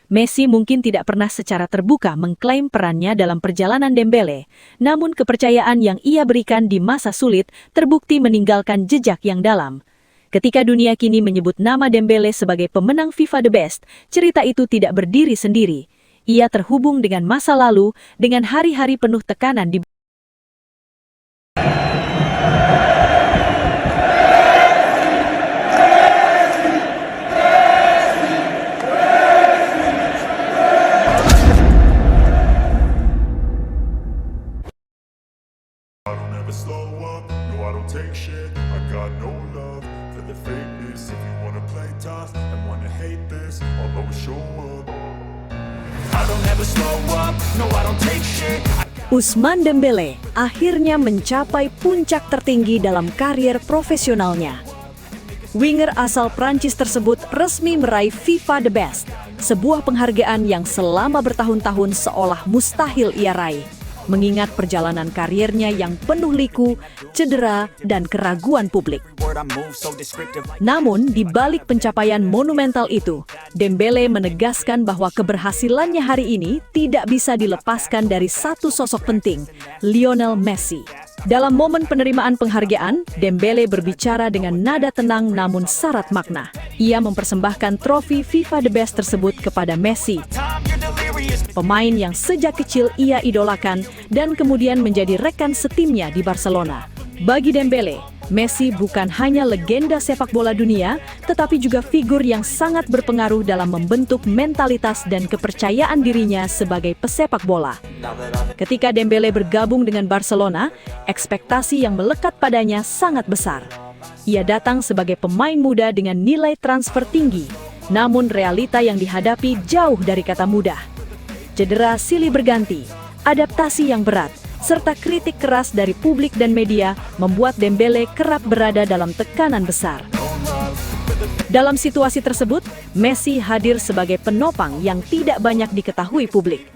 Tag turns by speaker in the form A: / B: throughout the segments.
A: Messi mungkin tidak pernah secara terbuka mengklaim perannya dalam perjalanan Dembele, namun kepercayaan yang ia berikan di masa sulit terbukti meninggalkan jejak yang dalam. Ketika dunia kini menyebut nama Dembele sebagai pemenang FIFA The Best, cerita itu tidak berdiri sendiri. Ia terhubung dengan masa lalu, dengan hari-hari penuh tekanan di
B: I don't ever slow up, no I don't take shit. I got no love for the fakeness. If you wanna play tough and wanna hate this, I'll always show up. I don't ever slow up, no I don't take shit.
A: Ousmane Dembele akhirnya mencapai puncak tertinggi dalam karier profesionalnya. Winger asal Prancis tersebut resmi meraih FIFA The Best, sebuah penghargaan yang selama bertahun-tahun seolah mustahil ia raih, mengingat perjalanan kariernya yang penuh liku, cedera, dan keraguan publik. Namun, di balik pencapaian monumental itu, Dembele menegaskan bahwa keberhasilannya hari ini tidak bisa dilepaskan dari satu sosok penting, Lionel Messi. Dalam momen penerimaan penghargaan, Dembele berbicara dengan nada tenang namun syarat makna. Ia mempersembahkan trofi FIFA The Best tersebut kepada Messi, pemain yang sejak kecil ia idolakan dan kemudian menjadi rekan setimnya di Barcelona. Bagi Dembele, Messi bukan hanya legenda sepak bola dunia, tetapi juga figur yang sangat berpengaruh dalam membentuk mentalitas dan kepercayaan dirinya sebagai pesepak bola. Ketika Dembele bergabung dengan Barcelona, ekspektasi yang melekat padanya sangat besar. Ia datang sebagai pemain muda dengan nilai transfer tinggi, namun realita yang dihadapi jauh dari kata mudah. Cedera silih berganti, adaptasi yang berat, serta kritik keras dari publik dan media membuat Dembele kerap berada dalam tekanan besar. Dalam situasi tersebut, Messi hadir sebagai penopang yang tidak banyak diketahui publik.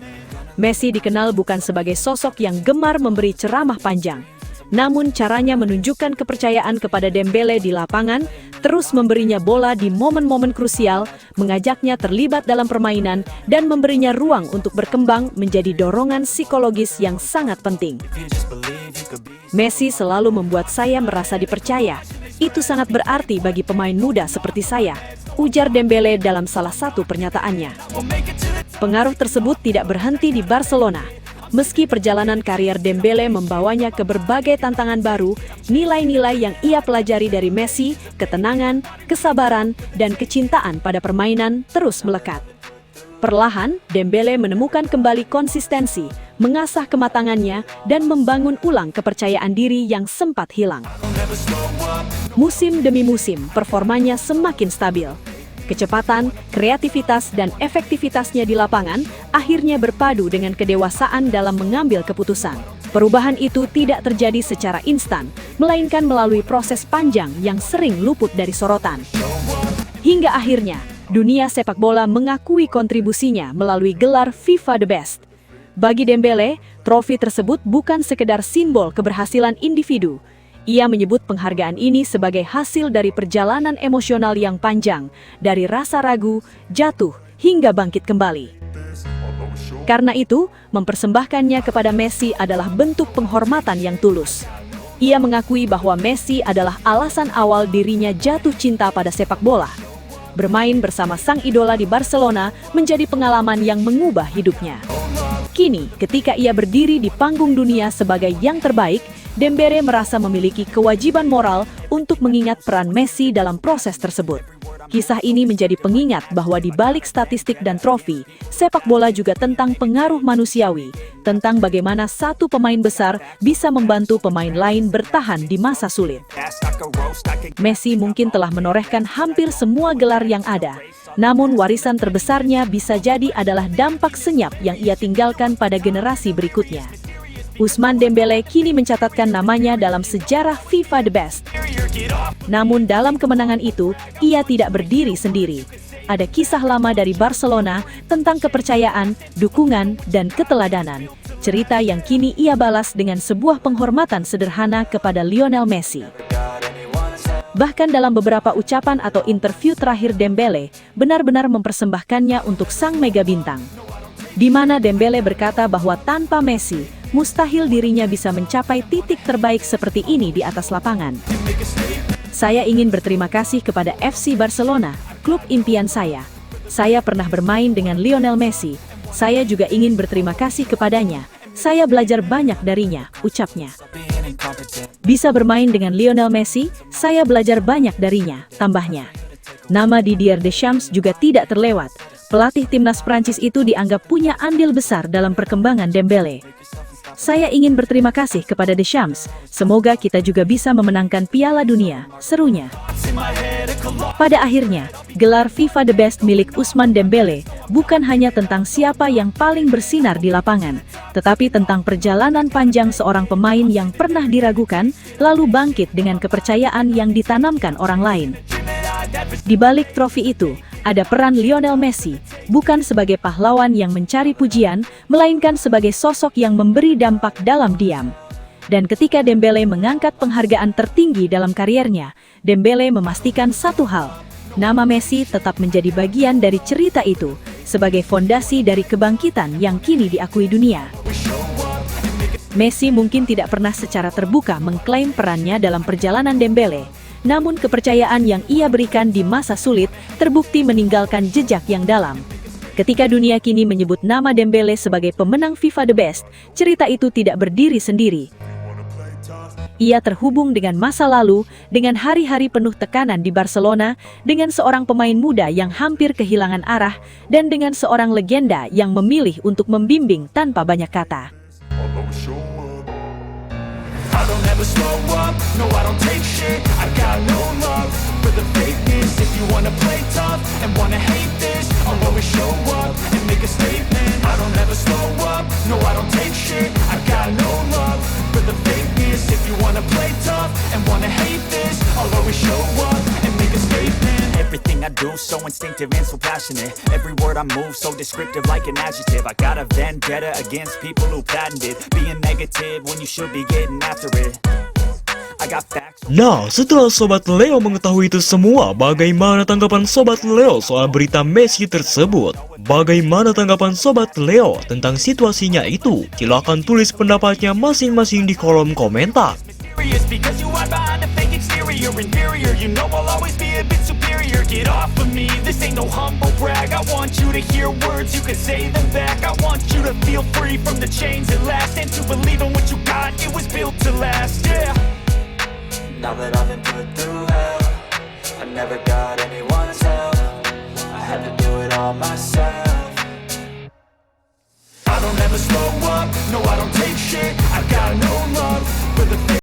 A: Messi dikenal bukan sebagai sosok yang gemar memberi ceramah panjang, namun caranya menunjukkan kepercayaan kepada Dembele di lapangan, terus memberinya bola di momen-momen krusial, mengajaknya terlibat dalam permainan, dan memberinya ruang untuk berkembang menjadi dorongan psikologis yang sangat penting. Messi selalu membuat saya merasa dipercaya. Itu sangat berarti bagi pemain muda seperti saya, ujar Dembele dalam salah satu pernyataannya. Pengaruh tersebut tidak berhenti di Barcelona. Meski perjalanan karier Dembele membawanya ke berbagai tantangan baru, nilai-nilai yang ia pelajari dari Messi, ketenangan, kesabaran, dan kecintaan pada permainan terus melekat. Perlahan, Dembele menemukan kembali konsistensi, mengasah kematangannya, dan membangun ulang kepercayaan diri yang sempat hilang. Musim demi musim, performanya semakin stabil. Kecepatan, kreativitas, dan efektivitasnya di lapangan akhirnya berpadu dengan kedewasaan dalam mengambil keputusan. Perubahan itu tidak terjadi secara instan, melainkan melalui proses panjang yang sering luput dari sorotan. Hingga akhirnya, dunia sepak bola mengakui kontribusinya melalui gelar FIFA The Best. Bagi Dembele, trofi tersebut bukan sekedar simbol keberhasilan individu. Ia menyebut penghargaan ini sebagai hasil dari perjalanan emosional yang panjang, dari rasa ragu, jatuh, hingga bangkit kembali. Karena itu, mempersembahkannya kepada Messi adalah bentuk penghormatan yang tulus. Ia mengakui bahwa Messi adalah alasan awal dirinya jatuh cinta pada sepak bola. Bermain bersama sang idola di Barcelona menjadi pengalaman yang mengubah hidupnya. Kini, ketika ia berdiri di panggung dunia sebagai yang terbaik, Dembele merasa memiliki kewajiban moral untuk mengingat peran Messi dalam proses tersebut. Kisah ini menjadi pengingat bahwa di balik statistik dan trofi, sepak bola juga tentang pengaruh manusiawi, tentang bagaimana satu pemain besar bisa membantu pemain lain bertahan di masa sulit. Messi mungkin telah menorehkan hampir semua gelar yang ada, namun warisan terbesarnya bisa jadi adalah dampak senyap yang ia tinggalkan pada generasi berikutnya. Ousmane Dembele kini mencatatkan namanya dalam sejarah FIFA The Best. Namun dalam kemenangan itu, ia tidak berdiri sendiri. Ada kisah lama dari Barcelona tentang kepercayaan, dukungan, dan keteladanan. Cerita yang kini ia balas dengan sebuah penghormatan sederhana kepada Lionel Messi. Bahkan dalam beberapa ucapan atau interview terakhir Dembele benar-benar mempersembahkannya untuk sang mega bintang. Di mana Dembele berkata bahwa tanpa Messi, mustahil dirinya bisa mencapai titik terbaik seperti ini di atas lapangan. Saya ingin berterima kasih kepada FC Barcelona, klub impian saya. Saya pernah bermain dengan Lionel Messi. Saya juga ingin berterima kasih kepadanya. Saya belajar banyak darinya, ucapnya. Bisa bermain dengan Lionel Messi, saya belajar banyak darinya, tambahnya. Nama Didier Deschamps juga tidak terlewat. Pelatih timnas Prancis itu dianggap punya andil besar dalam perkembangan Dembele. Saya ingin berterima kasih kepada Deschamps. Semoga kita juga bisa memenangkan Piala Dunia, serunya. Pada akhirnya, gelar FIFA The Best milik Ousmane Dembele bukan hanya tentang siapa yang paling bersinar di lapangan, tetapi tentang perjalanan panjang seorang pemain yang pernah diragukan, lalu bangkit dengan kepercayaan yang ditanamkan orang lain. Di balik trofi itu, ada peran Lionel Messi, bukan sebagai pahlawan yang mencari pujian, melainkan sebagai sosok yang memberi dampak dalam diam. Dan ketika Dembele mengangkat penghargaan tertinggi dalam kariernya, Dembele memastikan satu hal, nama Messi tetap menjadi bagian dari cerita itu, sebagai fondasi dari kebangkitan yang kini diakui dunia. Messi mungkin tidak pernah secara terbuka mengklaim perannya dalam perjalanan Dembele, namun kepercayaan yang ia berikan di masa sulit terbukti meninggalkan jejak yang dalam. Ketika dunia kini menyebut nama Dembele sebagai pemenang FIFA The Best, cerita itu tidak berdiri sendiri. Ia terhubung dengan masa lalu, dengan hari-hari penuh tekanan di Barcelona, dengan seorang pemain muda yang hampir kehilangan arah, dan dengan seorang legenda yang memilih untuk membimbing tanpa banyak kata.
B: I don't ever slow up, no I don't take shit. I got no love for the fakeness. If you wanna play tough and wanna hate this, I'll always show up and make a statement. I don't ever slow up, no I don't take shit. I got no love for the fakeness. If you wanna play tough and wanna hate this, I'll always show up and make a statement. Everything I do so instinctive and so passionate. Every word I move so descriptive like an adjective. I got a vendetta against people who patented being negative when you should be getting after it. I got facts.
C: Nah, setelah Sobat Leo mengetahui itu semua, bagaimana tanggapan Sobat Leo soal berita Messi tersebut? Bagaimana tanggapan Sobat Leo tentang situasinya itu? Silahkan tulis pendapatnya masing-masing di kolom komentar.
B: Because you hide behind a fake exterior, inferior. You know I'll always be a bit superior. Get off of me, this ain't no humble brag. I want you to hear words, you can say them back. I want you to feel free from the chains at last, and to believe in what you got, it was built to last, yeah. Now that I've been put through hell, I never got anyone's help. I had to do it all myself. I don't ever slow up, no I don't take shit. I got no love